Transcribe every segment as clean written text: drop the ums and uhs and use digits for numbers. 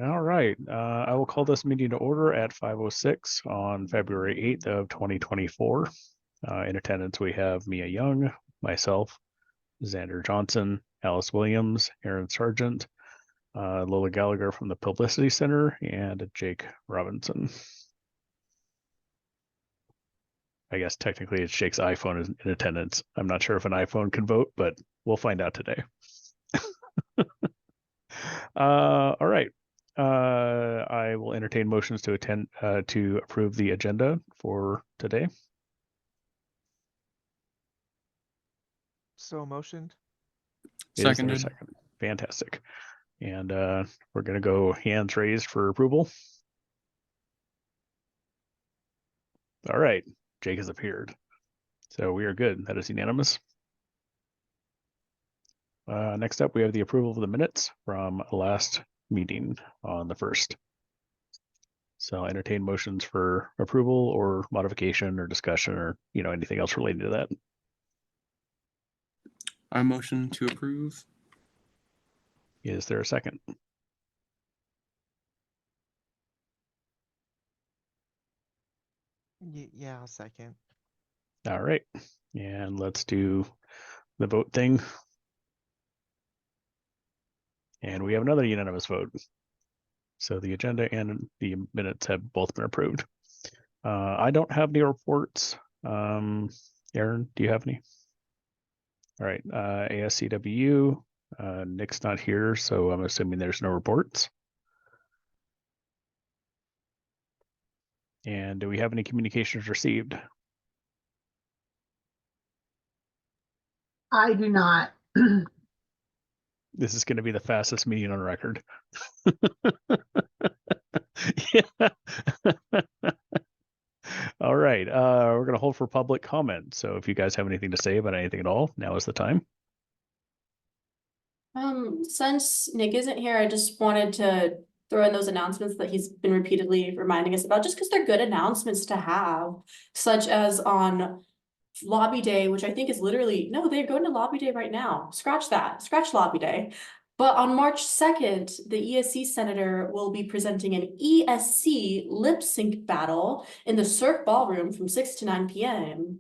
All right. I will call this meeting to order at 5:06 on February 8th of 2024. In attendance, we have Mia Young, myself, Xander Johnson, Alice Williams, Aaron Sargent, Lola Gallagher from the Publicity Center, and Jake Robinson. I guess technically it's Jake's iPhone in attendance. I'm not sure if an iPhone can vote, but we'll find out today. All right. I will entertain motions to approve the agenda for today. So motioned. Seconded. Is there a second? Fantastic. And we're going to go hands raised for approval. All right. Jake has appeared. So we are good. That is unanimous. Next up, we have the approval of the minutes from last meeting on the 1st. So I'll entertain motions for approval or modification or discussion or anything else related to that. I motion to approve. Is there a second? Yeah, I'll second. All right. And let's do the vote thing. And we have another unanimous vote. So the agenda and the minutes have both been approved. I don't have any reports. Aaron, do you have any? All right. ASCWU, Nick's not here, so I'm assuming there's no reports. And do we have any communications received? I do not. This is going to be the fastest meeting on record. Yeah. All right. We're going to hold for public comment. So if you guys have anything to say about anything at all, now is the time. Since Nick isn't here, I just wanted to throw in those announcements that he's been repeatedly reminding us about, just because they're good announcements to have, such as on Lobby Day, which I think is literally, no, they're going to Lobby Day right now. Scratch that, scratch Lobby Day. But on March 2nd, the ESC senator will be presenting an ESC lip sync battle in the Cirque Ballroom from 6 to 9 p.m.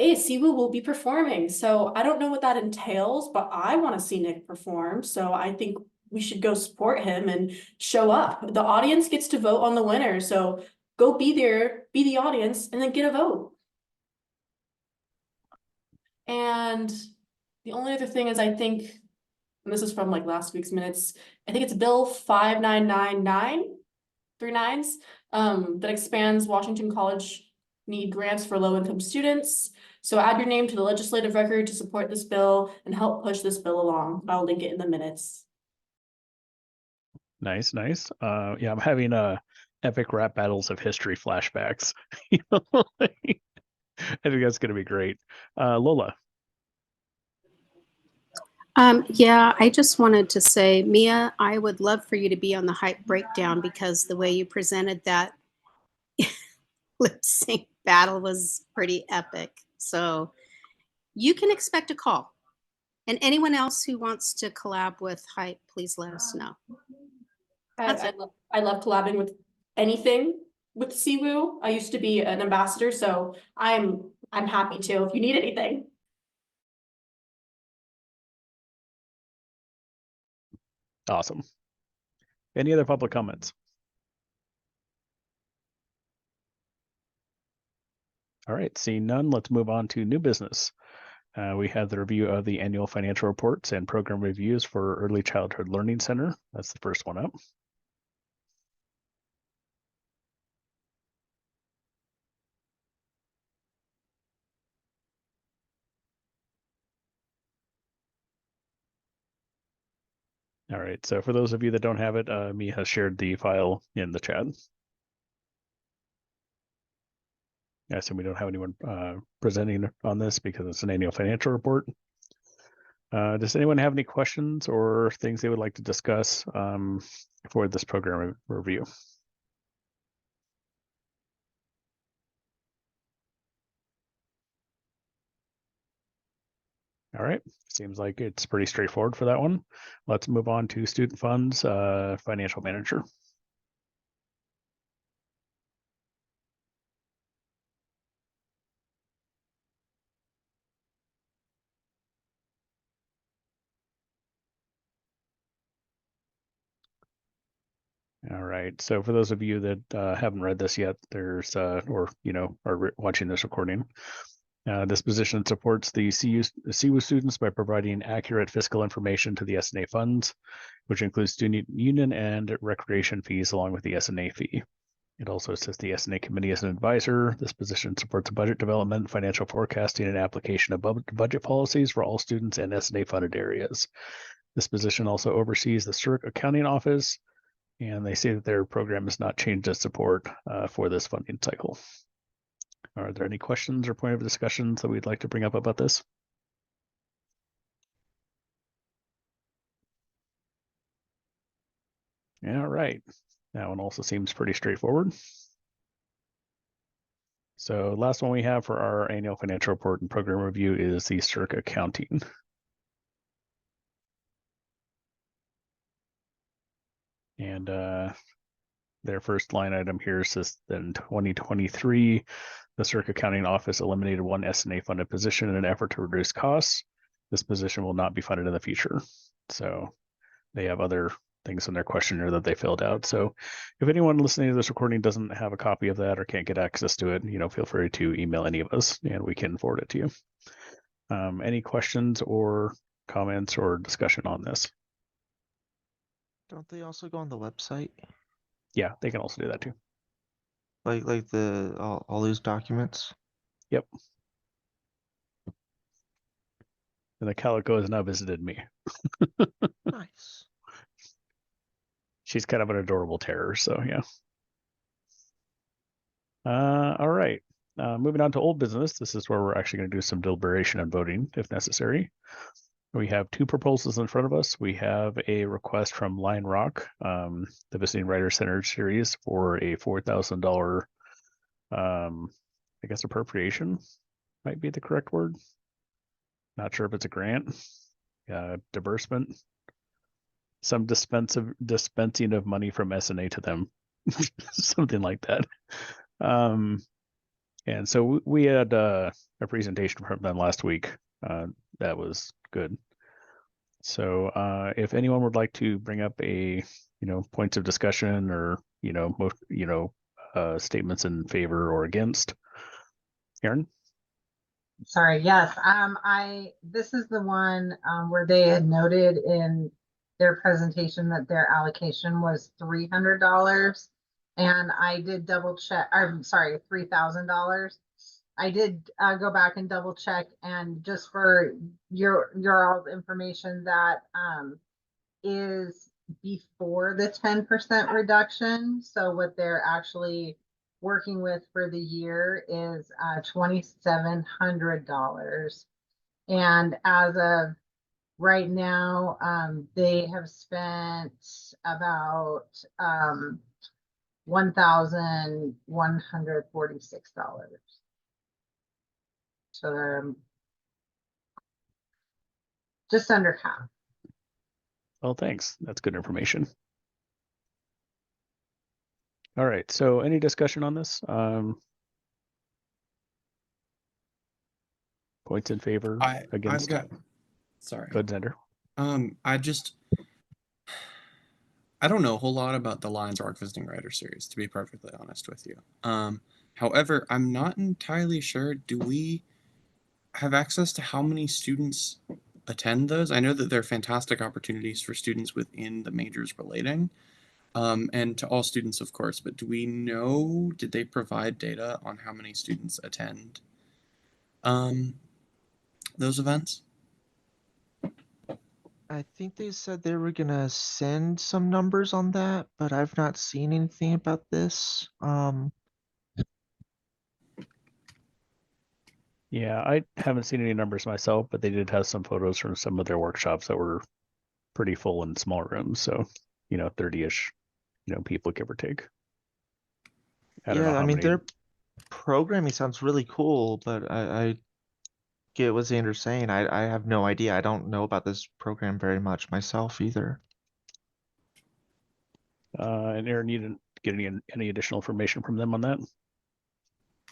CWU will be performing. So I don't know what that entails, but I want to see Nick perform. So I think we should go support him and show up. The audience gets to vote on the winner. So go be there, be the audience, and then get a vote. And the only other thing is, I think, and this is from like last week's minutes, I think it's Bill 5999, 39s, that expands Washington College need grants for low-income students. So add your name to the legislative record to support this bill and help push this bill along. I'll link it in the minutes. Nice, nice. Yeah, I'm having epic rap battles of history flashbacks. I think that's going to be great. Lola. Yeah, I just wanted to say, Mia, I would love for you to be on the hype breakdown, because the way you presented that lip sync battle was pretty epic. So you can expect a call. And anyone else who wants to collab with hype, please let us know. I love collabing with anything with CWU. I used to be an ambassador, so I'm happy to if you need anything. Awesome. Any other public comments? All right, seeing none, let's move on to new business. We have the review of the annual financial reports and program reviews for Early Childhood Learning Center. That's the first one up. All right, so for those of you that don't have it, Mia has shared the file in the chat. I assume we don't have anyone presenting on this because it's an annual financial report. Does anyone have any questions or things they would like to discuss for this program review? All All right, seems like it's pretty straightforward for that one. Let's move on to student funds, financial manager. All right, so for those of you that haven't read this yet, there's or are watching this recording, this position supports the CWU students by providing accurate fiscal information to the S&A funds, which includes student union and recreation fees along with the S&A fee. It also assists the S&A committee as an advisor. This position supports budget development, financial forecasting, and application of budget policies for all students and S&A funded areas. This position also oversees the CWU accounting office, and they say that their program has not changed its support for this funding cycle. Are there any questions or point of discussions that we'd like to bring up about this? All right, that one also seems pretty straightforward. So last one we have for our annual financial report and program review is the CWU accounting. And their first line item here says that in 2023, the CWU accounting office eliminated one S&A funded position in an effort to reduce costs. This position will not be funded in the future. So they have other things in their questionnaire that they filled out. So if anyone listening to this recording doesn't have a copy of that or can't get access to it, feel free to email any of us and we can forward it to you. Any questions or comments or discussion on this? Don't they also go on the website? Yeah, they can also do that too. Like the all these documents? Yep. And the Calico has now visited me. Nice. She's kind of an adorable terror, so yeah. All right. Moving on to old business. This is where we're actually going to do some deliberation and voting if necessary. We have two proposals in front of us. We have a request from Lion Rock, the Visiting Writer Center series, for a $4,000, I guess appropriation might be the correct word. Not sure if it's a grant, disbursement, some dispensing of money from S&A to them, something like that. And so we had a presentation from them last week. That was good. So if anyone would like to bring up a points of discussion or statements in favor or against, Aaron. Sorry, yes. This is the one where they had noted in their presentation that their allocation was $300. And I did double check, I'm sorry, $3,000. I did go back and double check, and just for your all information, that is before the 10% reduction. So what they're actually working with for the year is $2,700. And as of right now, they have spent about $1,146. So they're just under half. Well, thanks. That's good information. All right. So any discussion on this? Points in favor, against? Sorry. Go ahead, Xander. I don't know a whole lot about the Lions Rock Visiting Writer series, to be perfectly honest with you. However, I'm not entirely sure. Do we have access to how many students attend those? I know that they're fantastic opportunities for students within the majors relating, and to all students, of course, but do we know, did they provide data on how many students attend those events? I think they said they were gonna send some numbers on that, but I've not seen anything about this. Yeah, I haven't seen any numbers myself, but they did have some photos from some of their workshops that were pretty full in small rooms. So, 30-ish, people, give or take. I don't know Yeah, how I mean many. their programming sounds really cool, but get what Xander's saying. I have no idea. I don't know about this program very much myself either. And Aaron, you didn't get any additional information from them on that?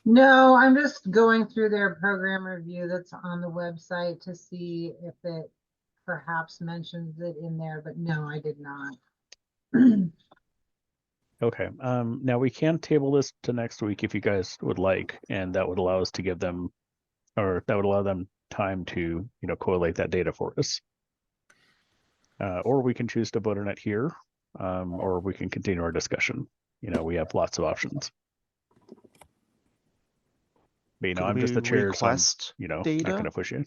No, I'm just going through their program review that's on the website to see if it perhaps mentions it in there, but no, I did not. Okay. Now we can table this to next week if you guys would like, and that would allow us to give them, or that would allow them time to, collate that data for us. Or we can choose to vote on it here, or we can continue our discussion. We have lots of options. But, Could I'm just the we chair, so I'm, request not data? going to push you.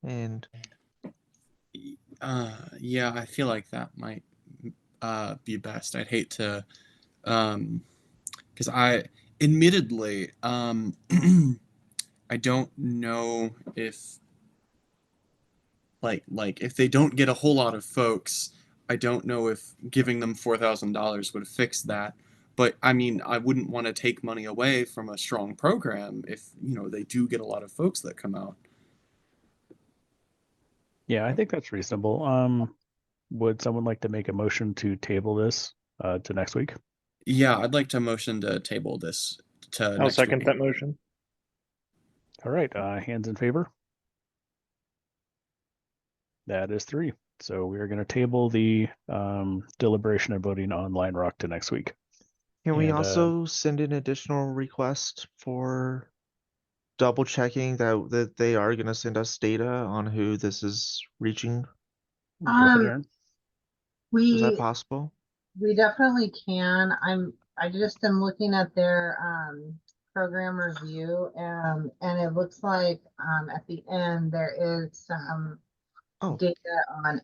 And Yeah, I feel like that might be best. I'd hate to, because admittedly, I don't know if, like if they don't get a whole lot of folks, I don't know if giving them $4,000 would fix that. But I mean, I wouldn't want to take money away from a strong program if, they do get a lot of folks that come out. Yeah, I think that's reasonable. Would someone like to make a motion to table this to next week? Yeah, I'd like to motion to table this to I'll next second week. that motion. All right, hands in favor? That is 3. So we are going to table the deliberation and voting on Lion Rock to next week. can we And, also send an additional request for double checking that they are going to send us data on who this is reaching? Go ahead, Aaron. Is that We possible? definitely can. I just am looking at their program review, and it looks like at the end there is some Oh, data on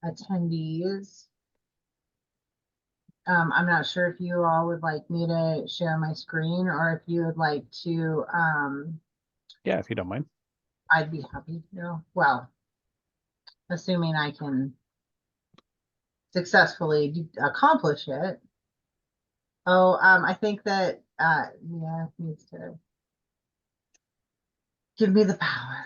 attendees. I'm not sure if you all would like me to share my screen, or if you would like to, Yeah, if you don't mind. I'd be happy to. Well, assuming I can successfully accomplish it. Oh, I think that Mia needs to give me the power.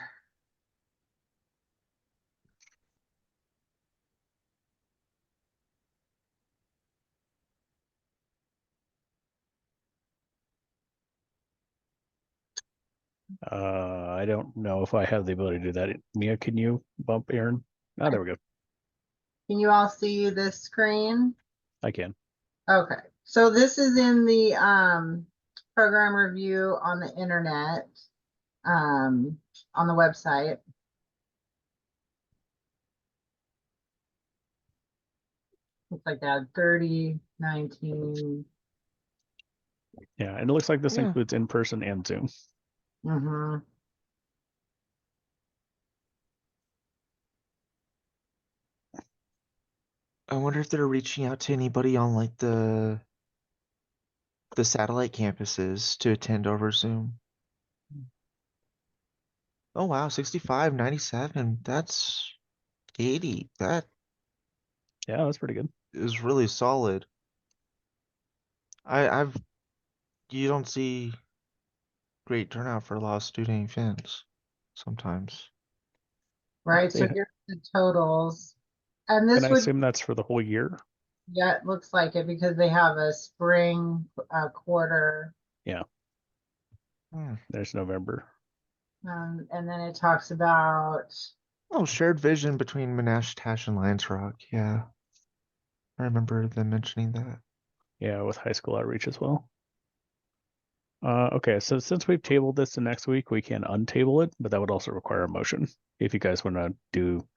I don't know if I have the ability to do that. Mia, can you bump Aaron? Oh, there we go. Can you all see this screen? I can. Okay, so this is in the program review on the internet, on the website. Looks like that 30, 19. Yeah, and it looks like this Yeah. includes in-person and Zoom. Mm-hmm. I wonder if they're reaching out to anybody on like the satellite campuses to attend over Zoom. Oh wow, 65, 97. That's 80. That Yeah, that's pretty good. is really solid. You don't see great turnout for a lot of student events sometimes. Right, so They- here's the totals. And Can this I would, assume that's for the whole year? yeah, it looks like it because they have a spring quarter. Hmm. There's November. And then it talks about, Oh, shared vision between Monash, Tash, and Lions Rock. Yeah. I remember them mentioning that. Yeah, with high school outreach as well. Okay, so since we've tabled this to next week, we can untable it, but that would also require a motion if you guys want to do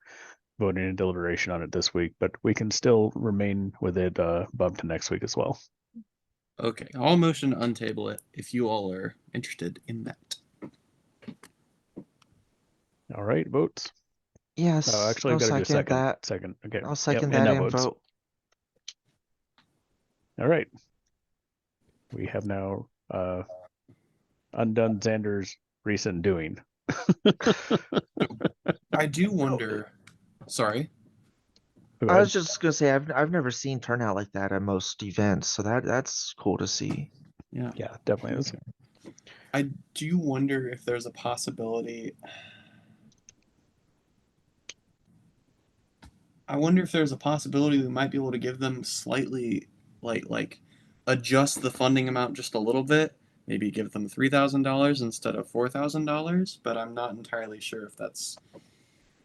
voting and deliberation on it this week, but we can still remain with it bumped to next week as well. Okay, I'll motion to untable it if you all are interested in that. All right, votes. Yes. Oh, actually, I'll I've got to do a second second. that. Second. Okay. I'll Yep, second and that now and votes. vote. All right. We have now undone Xander's recent doing. I do wonder. Sorry. Go I ahead. was just gonna say I've never seen turnout like that at most events, so that's cool to see. Yeah. Yeah, definitely is. I do wonder if there's a possibility. I wonder if there's a possibility we might be able to give them slightly like adjust the funding amount just a little bit. Maybe give them $3,000 instead of $4,000, but I'm not entirely sure if that's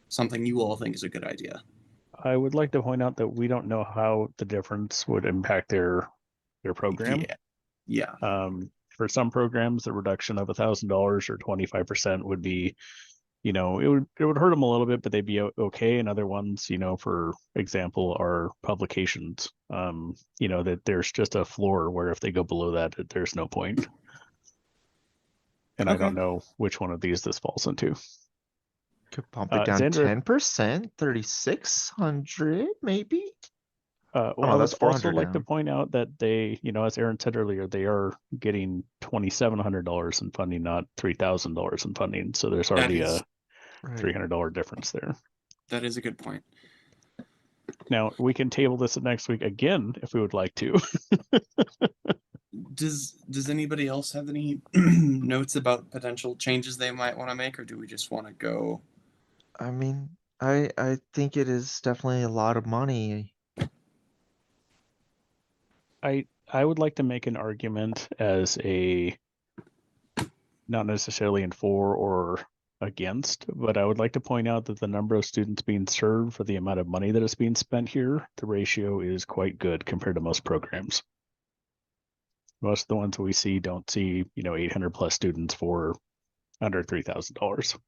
something you all think is a good idea. I would like to point out that we don't know how the difference would impact their program. Yeah. For some programs, the reduction of $1,000 or 25% would be, it would hurt them a little bit, but they'd be okay. And other ones, for example, are publications. That there's just a floor where if they go below that, there's no point. And I don't know which one of these this falls into. Could bump it down Xander, 10%, 3,600 maybe. well, no, I would that's also 400 like to down. point out that they, as Aaron said earlier, they are getting $2,700 in funding, not $3,000 in funding. So there's already a $300 difference there. That is a good point. Now we can table this next week again if we would like to. Does anybody else have any notes about potential changes they might want to make, or do we just want to go? I mean, I think it is definitely a lot of money. I would like to make an argument as a not necessarily in for or against, but I would like to point out that the number of students being served for the amount of money that is being spent here, the ratio is quite good compared to most programs. Most of the ones we see don't see, 800 plus students for under $3,000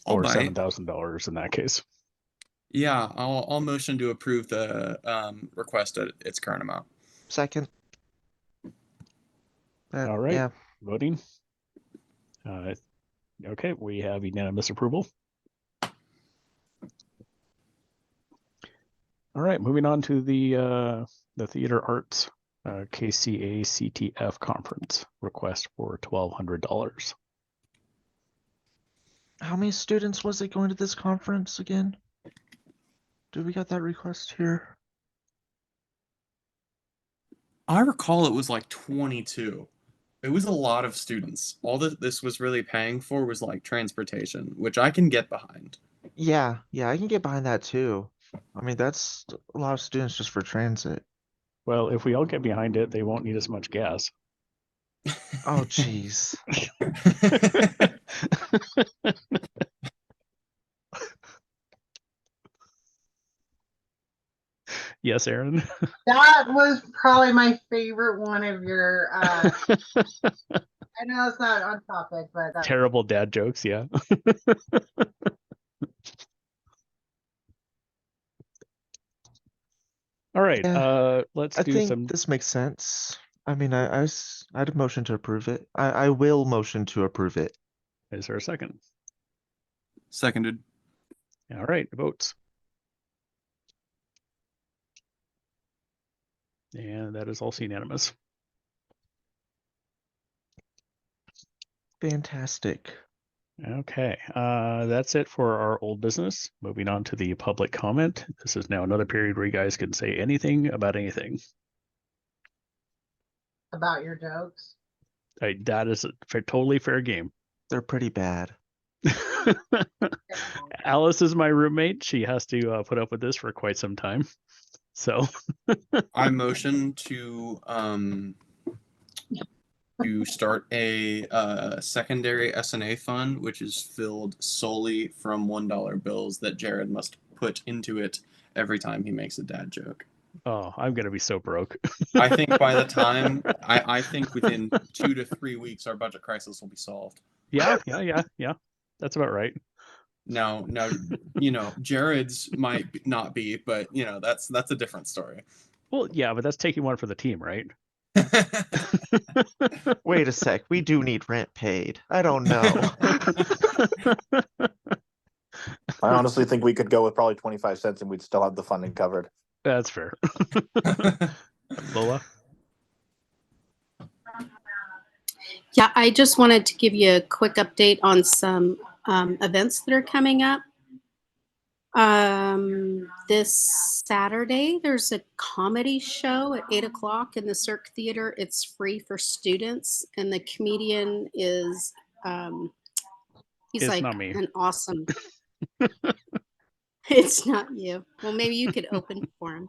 or $7,000 in that case. Yeah, I'll motion to approve the request at its current amount. Second. All right. Yeah. Voting. Okay, we have unanimous approval. All right, moving on to the Theater Arts KCA CTF conference request for $1,200. How many students was it going to this conference again? Do we got that request here? I recall it was like 22. It was a lot of students. All that this was really paying for was like transportation, which I can get behind. Yeah, I can get behind that too. I mean, that's a lot of students just for transit. Well, if we all get behind it, they won't need as much gas. Oh, jeez. Yes, Aaron. That was probably my favorite one of your. I know it's not on topic, but terrible dad jokes. Yeah. All right. Yeah, let's I do think some. this makes sense. I mean, I'd motion to approve it. I will motion to approve it. Is there a second? Seconded. All right. Votes. And that is also unanimous. Fantastic. Okay, that's it for our old business. Moving on to the public comment. This is now another period where you guys can say anything about anything. about your jokes. That is a totally fair game. They're pretty bad. Alice is my roommate. She has to put up with this for quite some time. So I motion to start a secondary S&A fund, which is filled solely from $1 bills that Jared must put into it every time he makes a dad joke. Oh, I'm gonna be so broke. I think by the time I think within 2 to 3 weeks our budget crisis will be solved. Yeah. That's about right. Now, Jared's might not be, but that's a different story. Well, yeah, but that's taking one for the team, right? Wait a sec. We do need rent paid. I don't know. I honestly think we could go with probably 25 cents and we'd still have the funding covered. That's fair. Lola? Yeah, I just wanted to give you a quick update on some events that are coming up. This Saturday, there's a comedy show at 8 o'clock in the Cirque Theater. It's free for students, and the comedian is he's It's like not me. an awesome. It's not you. Well, maybe you could open for him.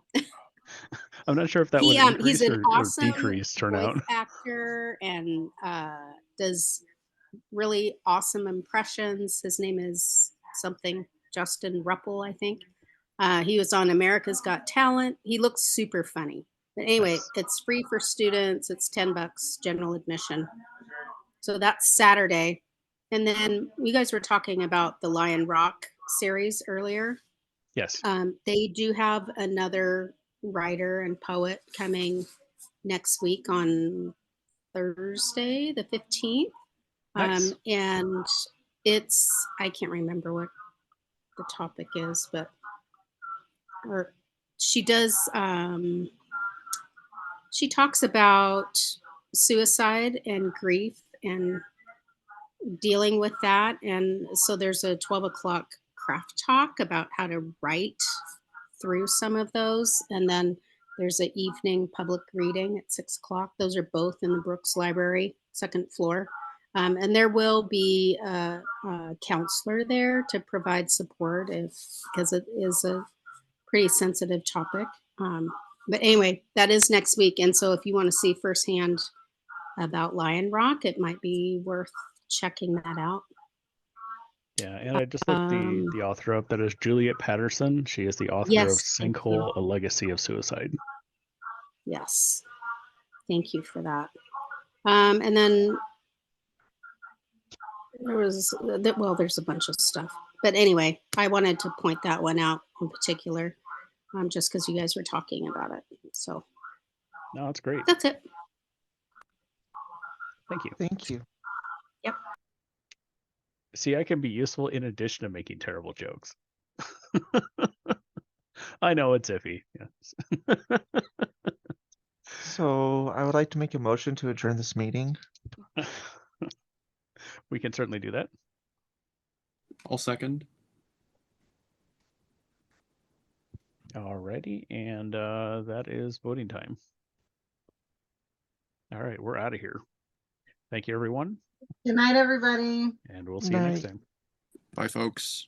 I'm not sure if that would He's increase an or awesome decrease turnout. voice actor and does really awesome impressions. His name is something Justin Ruppel, I think. He was on America's Got Talent. He looks super funny. But anyway, Nice. it's free for students. It's $10 general admission. So that's Saturday. And then you guys were talking about the Lion Rock series earlier. Yes. They do have another writer and poet coming next week on Thursday, the 15th. Nice. And it's, I can't remember what the topic is, but or she does, she talks about suicide and grief and dealing with that. And so there's a 12 o'clock craft talk about how to write through some of those. And then there's an evening public reading at 6 o'clock. Those are both in the Brooks Library, second floor. And there will be a counselor there to provide support because it is a pretty sensitive topic. But anyway, that is next week. And so if you want to see firsthand about Lion Rock, it might be worth checking that out. Yeah, and I just looked the author up. That is Juliet Patterson. She is the author of Yes, thank you. Sinkhole: A Legacy of Suicide. Yes. Thank you for that. And then there was, well, there's a bunch of stuff. But anyway, I wanted to point that one out in particular, just because you guys were talking about it. So No, that's great. that's it. Thank you. Thank you. Yep. See, I can be useful in addition to making terrible jokes. I know it's iffy. Yes. So I would like to make a motion to adjourn this meeting. We can certainly do that. I'll second. Alrighty, and that is voting time. All right, we're out of here. Thank you, everyone, Good night, everybody. and we'll see you next Night. time. Bye, folks.